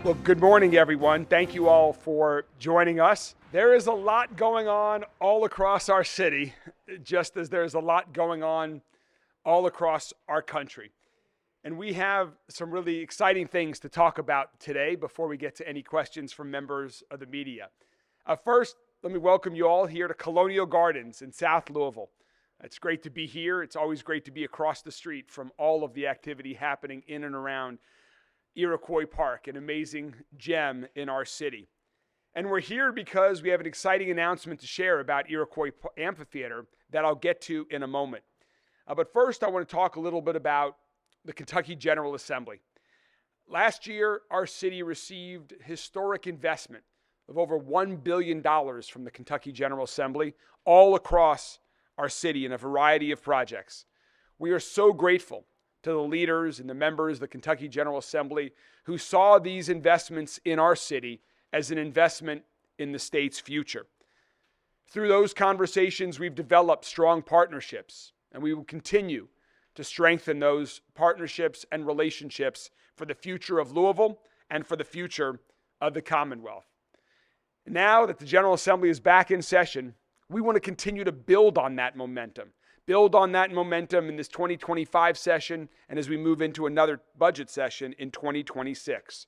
Well, good morning, everyone. Thank you all for joining us. There is a lot going on all across our city, just as there's a lot going on all across our country. And we have some really exciting things to talk about today before we get to any questions from members of the media. First, let me welcome you all here to Colonial Gardens in South Louisville. It's great to be here. It's always great to be across the street from all of the activity happening in and around Iroquois Park, an amazing gem in our city. And we're here because we have an exciting announcement to share about Iroquois Amphitheater that I'll get to in a moment. But first, I want to talk a little bit about the Kentucky General Assembly. Last year, our city received historic investment of over $1 billion from the Kentucky General Assembly all across our city in a variety of projects. We are so grateful to the leaders and the members of the Kentucky General Assembly who saw these investments in our city as an investment in the state's future. Through those conversations, we've developed strong partnerships, and we will continue to strengthen those partnerships and relationships for the future of Louisville and for the future of the Commonwealth. Now that the General Assembly is back in session, we want to continue to build on that momentum in this 2025 session and as we move into another budget session in 2026.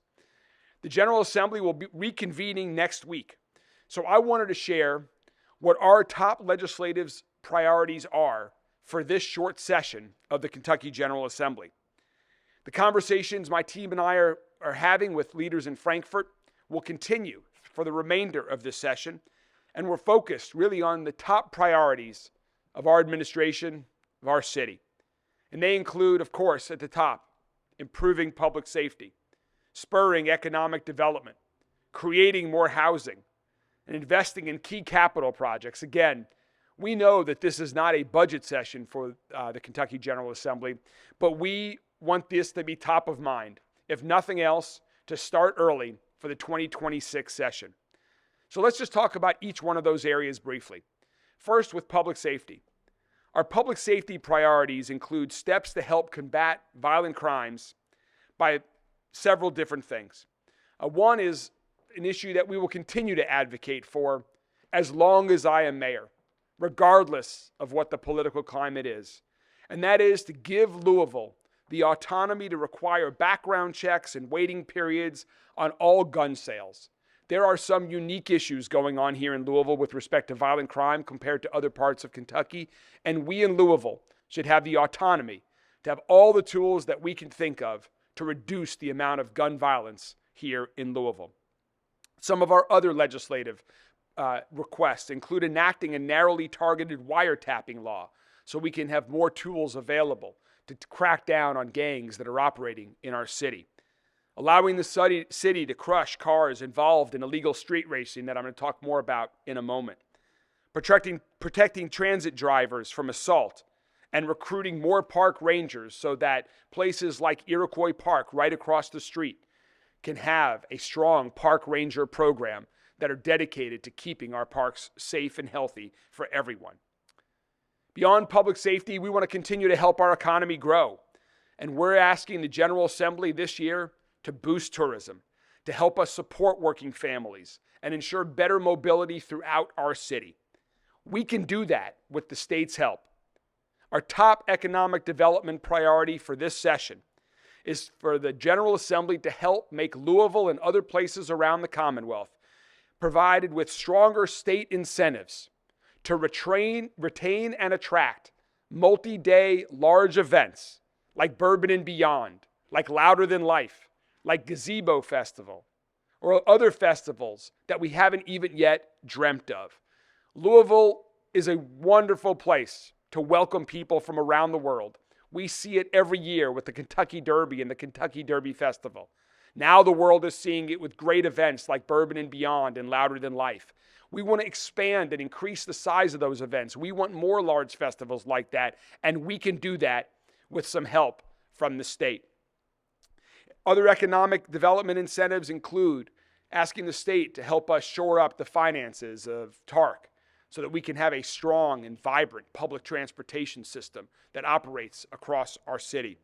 The General Assembly will be reconvening next week. So I wanted to share what our top legislative priorities are for this short session of the Kentucky General Assembly. The conversations my team and I are having with leaders in Frankfort will continue for the remainder of this session, and we're focused really on the top priorities of our administration, of our city. And they include, of course, at the top, improving public safety, spurring economic development, creating more housing, and investing in key capital projects. Again, we know that this is not a budget session for the Kentucky General Assembly, but we want this to be top of mind, if nothing else, to start early for the 2026 session. So let's just talk about each one of those areas briefly. First, with public safety. Our public safety priorities include steps to help combat violent crimes by several different things. One is an issue that we will continue to advocate for as long as I am mayor, regardless of what the political climate is. And that is to give Louisville the autonomy to require background checks and waiting periods on all gun sales. There are some unique issues going on here in Louisville with respect to violent crime compared to other parts of Kentucky, and we in Louisville should have the autonomy to have all the tools that we can think of to reduce the amount of gun violence here in Louisville. Some of our other legislative requests include enacting a narrowly targeted wiretapping law so we can have more tools available to crack down on gangs that are operating in our city. Allowing the city to crush cars involved in illegal street racing that I'm going to talk more about in a moment. Protecting transit drivers from assault and recruiting more park rangers so that places like Iroquois Park right across the street can have a strong park ranger program that are dedicated to keeping our parks safe and healthy for everyone. Beyond public safety, we want to continue to help our economy grow. And we're asking the General Assembly this year to boost tourism, to help us support working families, and ensure better mobility throughout our city. We can do that with the state's help. Our top economic development priority for this session is for the General Assembly to help make Louisville and other places around the Commonwealth provided with stronger state incentives to retain and attract multi-day large events like Bourbon and Beyond, like Louder Than Life, like Gazebo Festival, or other festivals that we haven't even yet dreamt of. Louisville is a wonderful place to welcome people from around the world. We see it every year with the Kentucky Derby and the Kentucky Derby Festival. Now the world is seeing it with great events like Bourbon and Beyond and Louder Than Life. We want to expand and increase the size of those events. We want more large festivals like that, and we can do that with some help from the state. Other economic development incentives include asking the state to help us shore up the finances of TARC so that we can have a strong and vibrant public transportation system that operates across our city.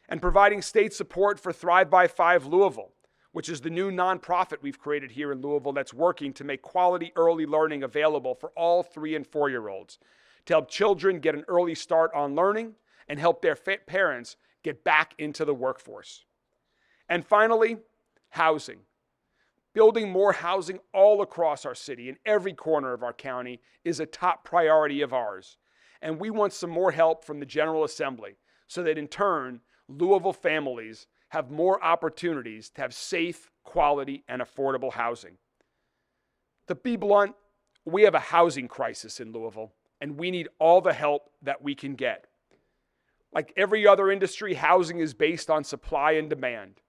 And providing state support for Thrive by 5 Louisville, which is the new nonprofit we've created here in Louisville that's working to make quality early learning available for all 3 and 4-year-olds, to help children get an early start on learning and help their parents get back into the workforce. And finally, housing. Building more housing all across our city, in every corner of our county, is a top priority of ours. And we want some more help from the General Assembly so that in turn, Louisville families have more opportunities to have safe, quality, and affordable housing. To be blunt, we have a housing crisis in Louisville, and we need all the help that we can get. Like every other industry, housing is based on supply and demand.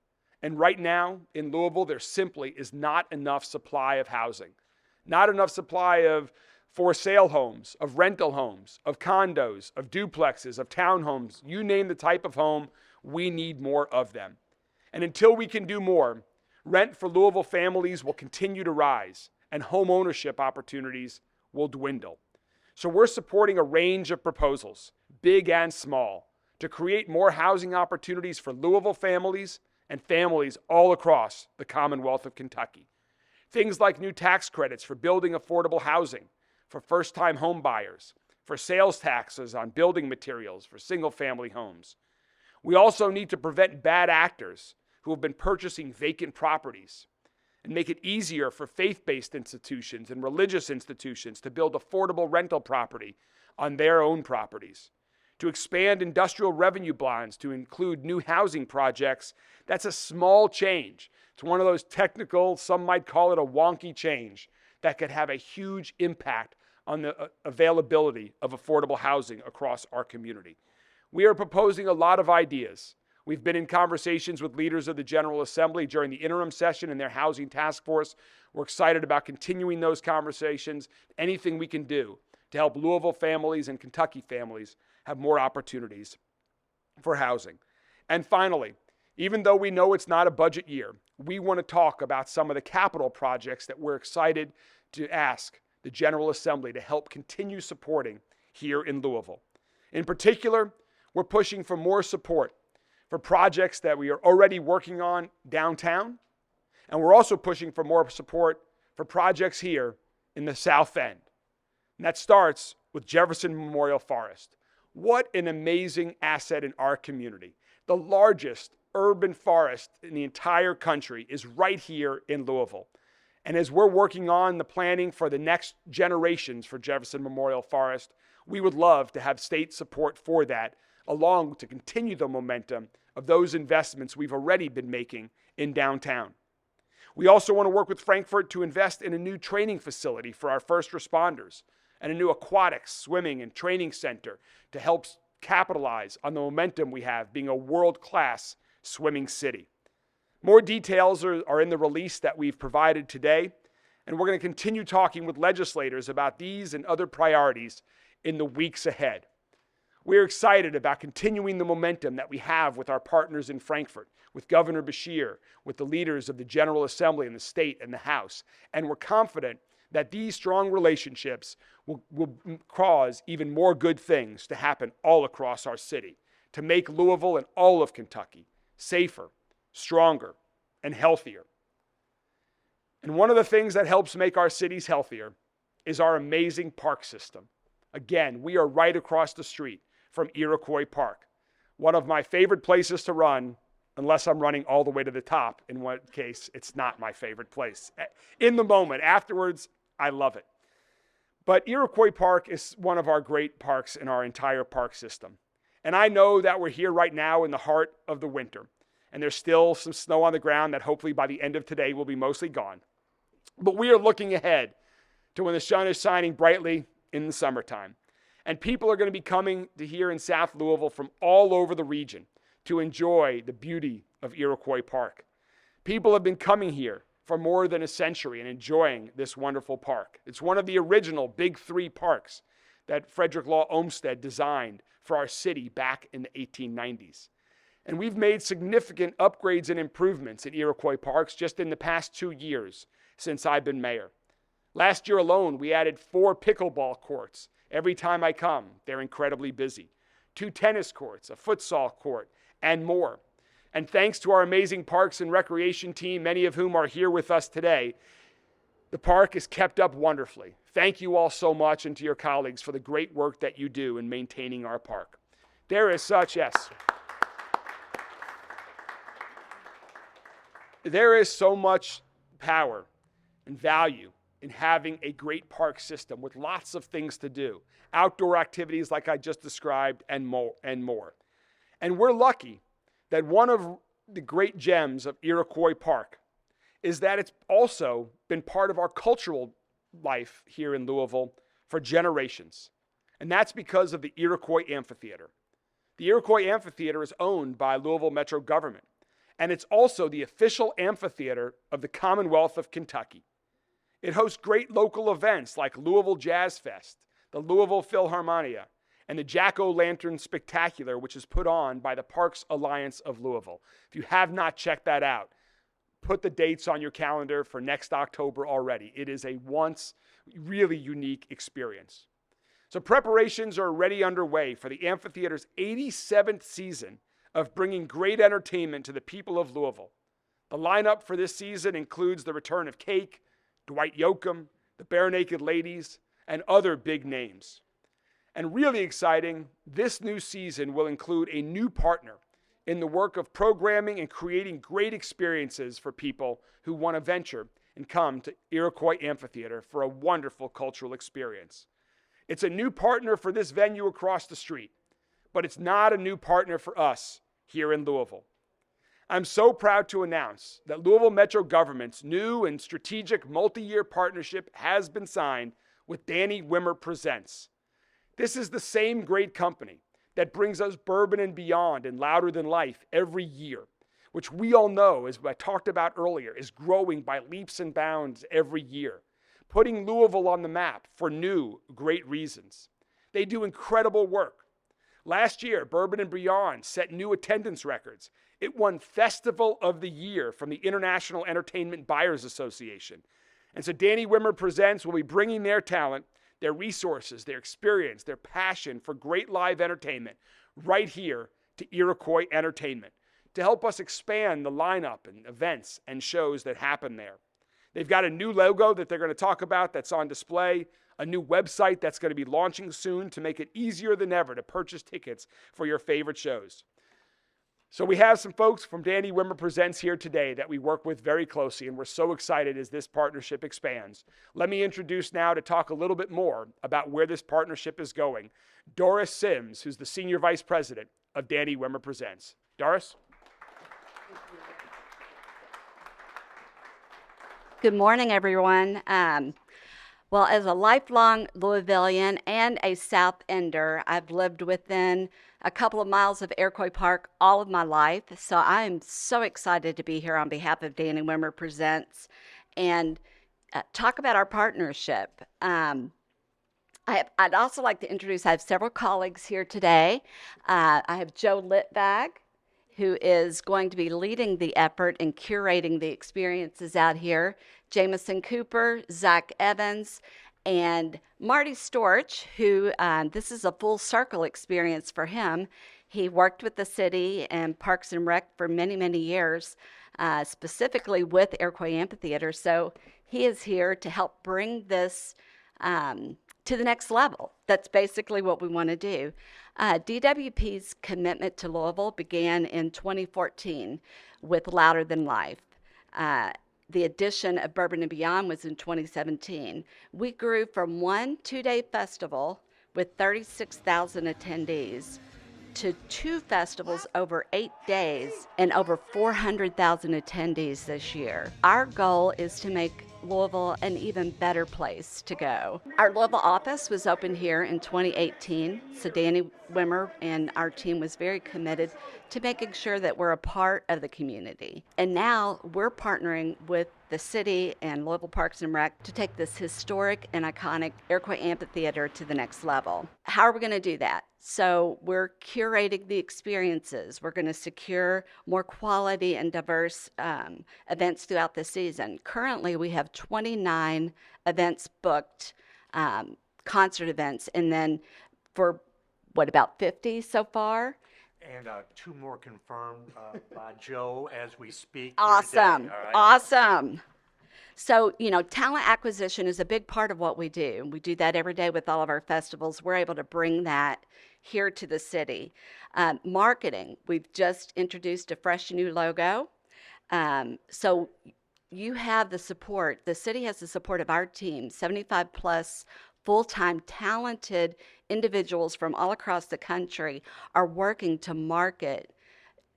And right now in Louisville, there simply is not enough supply of housing. Not enough supply of for sale homes, of rental homes, of condos, of duplexes, of townhomes. You name the type of home, we need more of them. And until we can do more, rent for Louisville families will continue to rise and home ownership opportunities will dwindle. So we're supporting a range of proposals, big and small, to create more housing opportunities for Louisville families and families all across the Commonwealth of Kentucky. Things like new tax credits for building affordable housing for first-time home buyers, for sales taxes on building materials for single-family homes. We also need to prevent bad actors who have been purchasing vacant properties and make it easier for faith-based institutions and religious institutions to build affordable rental property on their own properties. To expand industrial revenue bonds to include new housing projects, that's a small change. It's one of those technical, some might call it a wonky change, that could have a huge impact on the availability of affordable housing across our community. We are proposing a lot of ideas. We've been in conversations with leaders of the General Assembly during the interim session in their housing task force. We're excited about continuing those conversations, anything we can do to help Louisville families and Kentucky families have more opportunities for housing. And finally, even though we know it's not a budget year, we want to talk about some of the capital projects that we're excited to ask the General Assembly to help continue supporting here in Louisville. In particular, we're pushing for more support for projects that we are already working on downtown, and we're also pushing for more support for projects here in the South End. And that starts with Jefferson Memorial Forest. What an amazing asset in our community. The largest urban forest in the entire country is right here in Louisville. And as we're working on the planning for the next generations for Jefferson Memorial Forest, we would love to have state support for that, along to continue the momentum of those investments we've already been making in downtown. We also want to work with Frankfort to invest in a new training facility for our first responders and a new aquatics, swimming, and training center to help capitalize on the momentum we have being a world-class swimming city. More details are in the release that we've provided today, and we're going to continue talking with legislators about these and other priorities in the weeks ahead. We're excited about continuing the momentum that we have with our partners in Frankfort, with Governor Beshear, with the leaders of the General Assembly in the state and the House, and we're confident that these strong relationships will cause even more good things to happen all across our city, to make Louisville and all of Kentucky safer, stronger, and healthier. And one of the things that helps make our cities healthier is our amazing park system. Again, we are right across the street from Iroquois Park, one of my favorite places to run, unless I'm running all the way to the top, in one case it's not my favorite place. In the moment, afterwards, I love it. But Iroquois Park is one of our great parks in our entire park system. And I know that we're here right now in the heart of the winter, and there's still some snow on the ground that hopefully by the end of today will be mostly gone. But we are looking ahead to when the sun is shining brightly in the summertime. And people are going to be coming to here in South Louisville from all over the region to enjoy the beauty of Iroquois Park. People have been coming here for more than a century and enjoying this wonderful park. It's one of the original Big Three parks that Frederick Law Olmsted designed for our city back in the 1890s. And we've made significant upgrades and improvements in Iroquois Parks just in the past 2 years since I've been mayor. Last year alone, we added 4 pickleball courts. Every time I come, they're incredibly busy. 2 tennis courts, a futsal court, and more. And thanks to our amazing Parks and Recreation team, many of whom are here with us today, the park is kept up wonderfully. Thank you all so much, and to your colleagues for the great work that you do in maintaining our park. There is so much power and value in having a great park system with lots of things to do, outdoor activities like I just described, and more. And we're lucky that one of the great gems of Iroquois Park is that it's also been part of our cultural life here in Louisville for generations. And that's because of the Iroquois Amphitheater. The Iroquois Amphitheater is owned by Louisville Metro government, and it's also the official amphitheater of the Commonwealth of Kentucky. It hosts great local events like Louisville Jazz Fest, the Louisville Philharmonia, and the Jack-O-Lantern Spectacular, which is put on by the Parks Alliance of Louisville. If you have not checked that out, put the dates on your calendar for next October already. It is a once really unique experience. So preparations are already underway for the amphitheater's 87th season of bringing great entertainment to the people of Louisville. The lineup for this season includes the return of Cake, Dwight Yoakam, the Bare Naked Ladies, and other big names. And really exciting, this new season will include a new partner in the work of programming and creating great experiences for people who want to venture and come to Iroquois Amphitheater for a wonderful cultural experience. It's a new partner for this venue across the street, but it's not a new partner for us here in Louisville. I'm so proud to announce that Louisville Metro government's new and strategic multi-year partnership has been signed with Danny Wimmer Presents. This is the same great company that brings us Bourbon and Beyond and Louder Than Life every year, which we all know, as I talked about earlier, is growing by leaps and bounds every year, putting Louisville on the map for new, great reasons. They do incredible work. Last year, Bourbon and Beyond set new attendance records. It won Festival of the Year from the International Entertainment Buyers Association. And so Danny Wimmer Presents will be bringing their talent, their resources, their experience, their passion for great live entertainment right here to Iroquois Entertainment to help us expand the lineup and events and shows that happen there. They've got a new logo that they're going to talk about that's on display, a new website that's going to be launching soon to make it easier than ever to purchase tickets for your favorite shows. So we have some folks from Danny Wimmer Presents here today that we work with very closely, and we're so excited as this partnership expands. Let me introduce now to talk a little bit more about where this partnership is going, Doris Sims, who's the Senior Vice President of Danny Wimmer Presents. Doris? Good morning, everyone. Well, as a lifelong Louisvillian and a South Ender, I've lived within a couple of miles of Iroquois Park all of my life. So I am so excited to be here on behalf of Danny Wimmer Presents and talk about our partnership. I'd also like to introduce, I have several colleagues here today. I have Joe Litvag, who is going to be leading the effort and curating the experiences out here. Jameson Cooper, Zach Evans, and Marty Storch, who this is a full circle experience for him. He worked with the city and Parks and Rec for many, many years, specifically with Iroquois Amphitheater. So he is here to help bring this to the next level. That's basically what we want to do. DWP's commitment to Louisville began in 2014 with Louder Than Life. The addition of Bourbon and Beyond was in 2017. We grew from one 2-day festival with 36,000 attendees to 2 festivals over 8 days and over 400,000 attendees this year. Our goal is to make Louisville an even better place to go. Our Louisville office was opened here in 2018, so Danny Wimmer and our team was very committed to making sure that we're a part of the community. And now we're partnering with the city and Louisville Parks and Rec to take this historic and iconic Iroquois Amphitheater to the next level. How are we going to do that? So we're curating the experiences. We're going to secure more quality and diverse events throughout the season. Currently, we have 29 events booked, concert events, and then for about 50 so far? And 2 more confirmed by Joe as we speak. Awesome. Here today. All right. Awesome. So, talent acquisition is a big part of what we do. We do that every day with all of our festivals. We're able to bring that here to the city. Marketing, we've just introduced a fresh new logo. So you have the support. The city has the support of our team, 75 plus full-time talented individuals from all across the country are working to market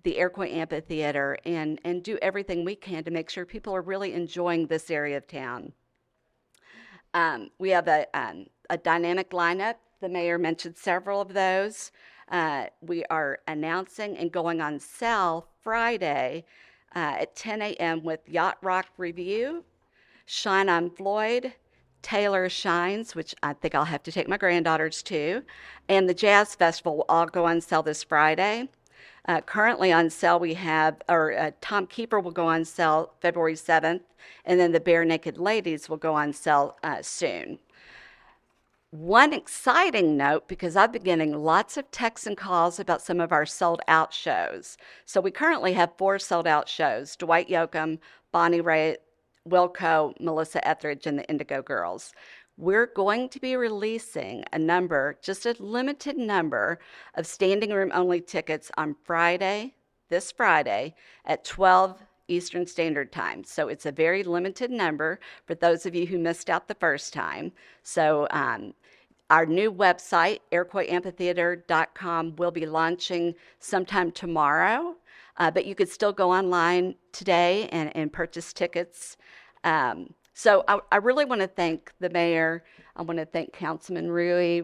the Iroquois Amphitheater and do everything we can to make sure people are really enjoying this area of town. We have a dynamic lineup. The mayor mentioned several of those. We are announcing and going on sale Friday at 10 a.m. with Yacht Rock Review, Shine on Floyd, Taylor Shines, which I think I'll have to take my granddaughters to, and the Jazz Festival will all go on sale this Friday. Currently on sale we have, Tom Keeper will go on sale February 7th, and then the Bare Naked Ladies will go on sale soon. One exciting note, because I've been getting lots of texts and calls about some of our sold out shows. So we currently have 4 sold out shows: Dwight Yoakam, Bonnie Raitt, Wilco, Melissa Etheridge, and the Indigo Girls. We're going to be releasing just a limited number of standing room only tickets on this Friday at 12 Eastern Standard Time. So it's a very limited number for those of you who missed out the first time. So our new website, iroquoisamphitheater.com, will be launching sometime tomorrow, but you could still go online today and purchase tickets. So I really want to thank the mayor. I want to thank Councilman Rui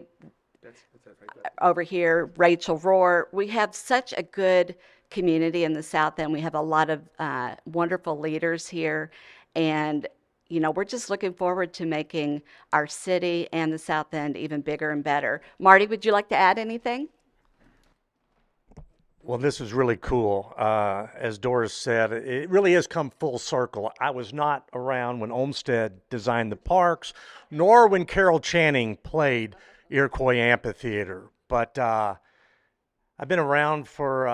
over here, Rachel Rohr. We have such a good community in the South End. We have a lot of wonderful leaders here. And, we're just looking forward to making our city and the South End even bigger and better. Marty, would you like to add anything? Well, this is really cool. As Doris said, it really has come full circle. I was not around when Olmsted designed the parks, nor when Carol Channing played Iroquois Amphitheater. But I've been around for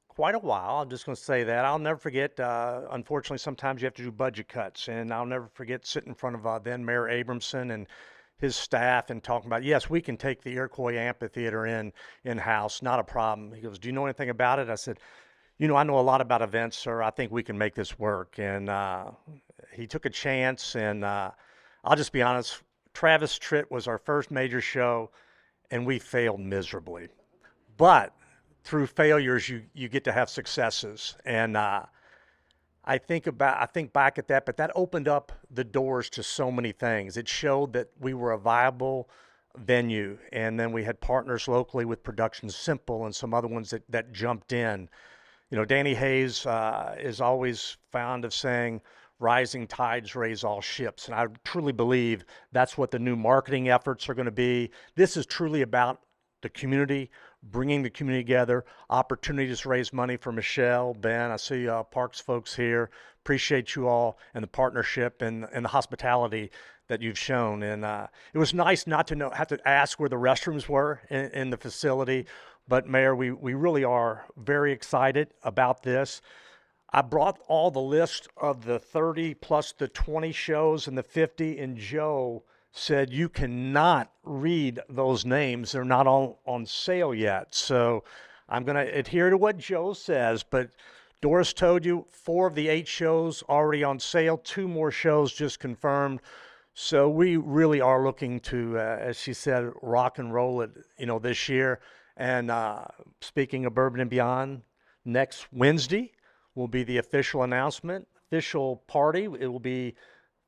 quite a while. I'm just going to say that. I'll never forget, unfortunately, sometimes you have to do budget cuts. And I'll never forget sitting in front of then Mayor Abramson and his staff and talking about, yes, we can take the Iroquois Amphitheater in-house, not a problem. He goes, do you know anything about it? I said, I know a lot about events, sir. I think we can make this work. And he took a chance, and I'll just be honest, Travis Tritt was our first major show, and we failed miserably. But through failures, you get to have successes. And I think back at that, but that opened up the doors to so many things. It showed that we were a viable venue, and then we had partners locally with Production Simple and some other ones that jumped in. Danny Hayes is always fond of saying, rising tides raise all ships, and I truly believe that's what the new marketing efforts are going to be. This is truly about the community, bringing the community together, opportunities to raise money for Michelle, Ben. I see Parks folks here. Appreciate you all and the partnership and the hospitality that you've shown. And it was nice not to have to ask where the restrooms were in the facility. But Mayor, we really are very excited about this. I brought all the list of the 30 plus the 20 shows and the 50, and Joe said you cannot read those names. They're not on sale yet. So I'm going to adhere to what Joe says, but Doris told you 4 of the 8 shows already on sale, 2 more shows just confirmed. So we really are looking to, as she said, rock and roll it, this year. And speaking of Bourbon and Beyond, next Wednesday will be the official announcement, official party. It will be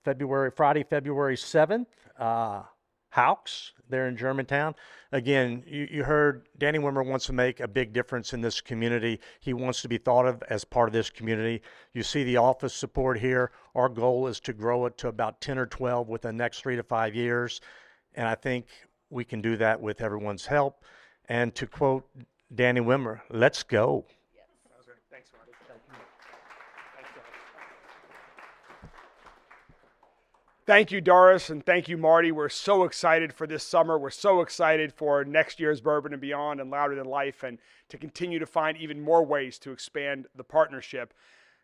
Friday, February 7th, Haux, there in Germantown. Again, you heard Danny Wimmer wants to make a big difference in this community. He wants to be thought of as part of this community. You see the office support here. Our goal is to grow it to about 10 or 12 within the next 3 to 5 years. And I think we can do that with everyone's help. And to quote Danny Wimmer, let's go. Thanks, Marty. Thanks, Thank you, Doris, and thank you, Marty. We're so excited for this summer. We're so excited for next year's Bourbon and Beyond and Louder Than Life, and to continue to find even more ways to expand the partnership.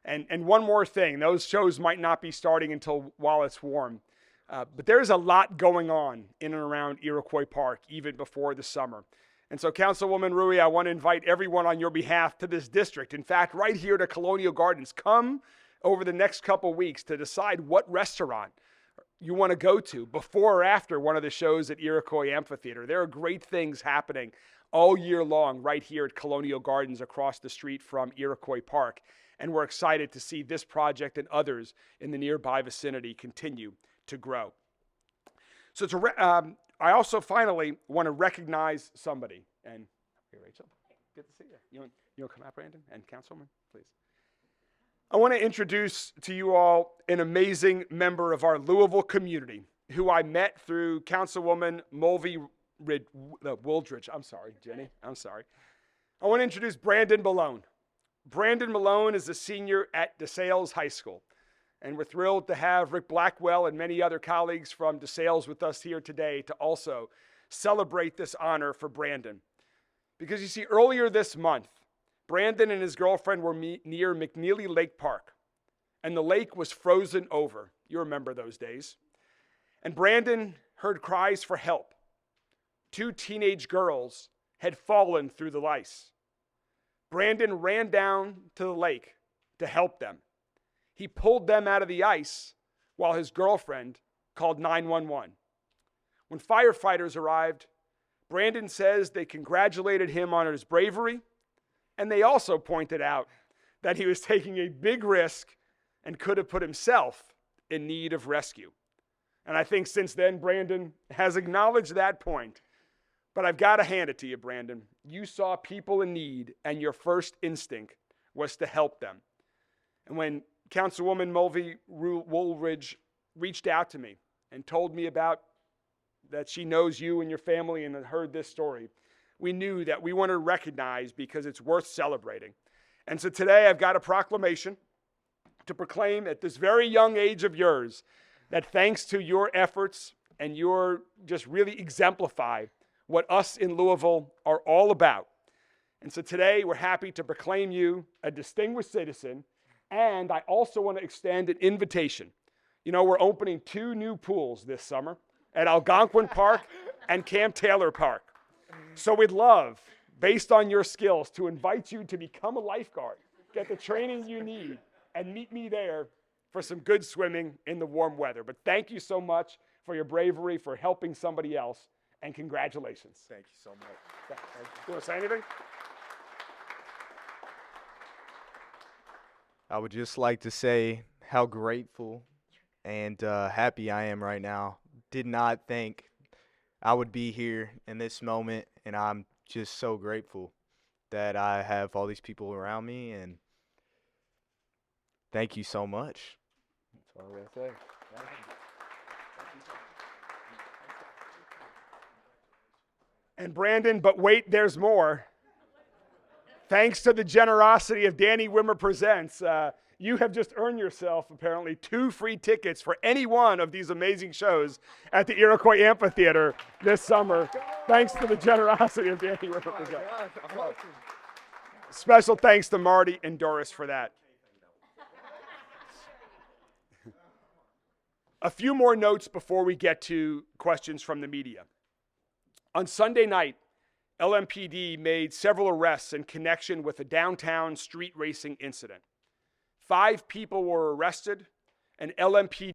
And one more thing, those shows might not be starting until while it's warm, but there's a lot going on in and around Iroquois Park even before the summer. And so, Councilwoman Rui, I want to invite everyone on your behalf to this district. In fact, right here to Colonial Gardens. Come over the next couple weeks to decide what restaurant you want to go to before or after one of the shows at Iroquois Amphitheater. There are great things happening all year long right here at Colonial Gardens across the street from Iroquois Park. And we're excited to see this project and others in the nearby vicinity continue to grow. So I also finally want to recognize somebody. And hey, Rachel, good to see you. You want to come out, Brandon, and Councilwoman, please. I want to introduce to you all an amazing member of our Louisville community who I met through Councilwoman Mulvey Wooldridge. I'm sorry, Jenny. I'm sorry. I want to introduce Brandon Malone. Brandon Malone is a senior at DeSales High School, and we're thrilled to have Rick Blackwell and many other colleagues from DeSales with us here today to also celebrate this honor for Brandon. Because you see, earlier this month, Brandon and his girlfriend were near McNeely Lake Park, and the lake was frozen over. You remember those days. And Brandon heard cries for help. 2 teenage girls had fallen through the ice. Brandon ran down to the lake to help them. He pulled them out of the ice while his girlfriend called 911. When firefighters arrived, Brandon says they congratulated him on his bravery, and they also pointed out that he was taking a big risk and could have put himself in need of rescue. And I think since then, Brandon has acknowledged that point. But I've got to hand it to you, Brandon. You saw people in need, and your first instinct was to help them. And when Councilwoman Mulvey Woolridge reached out to me and told me about that she knows you and your family and had heard this story, we knew that we wanted to recognize because it's worth celebrating. And so today I've got a proclamation to proclaim at this very young age of yours that thanks to your efforts and your just really exemplify what us in Louisville are all about. And so today we're happy to proclaim you a distinguished citizen. And I also want to extend an invitation. You know, we're opening 2 new pools this summer at Algonquin Park and Camp Taylor Park. So we'd love, based on your skills, to invite you to become a lifeguard, get the training you need, and meet me there for some good swimming in the warm weather. But thank you so much for your bravery, for helping somebody else, and congratulations. Thank you so much. You want to say anything? I would just like to say how grateful and happy I am right now. Did not think I would be here in this moment, and I'm just so grateful that I have all these people around me, and thank you so much. That's all I'm going to say. Thank you. And Brandon, but wait, there's more. Thanks to the generosity of Danny Wimmer Presents, you have just earned yourself, apparently, 2 free tickets for any one of these amazing shows at the Iroquois Amphitheater this summer. Thanks to the generosity of Danny Wimmer Presents. Awesome. Special thanks to Marty and Doris for that. A few more notes before we get to questions from the media. On Sunday night, LMPD made several arrests in connection with a downtown street racing incident. 5 people were arrested, and LMPD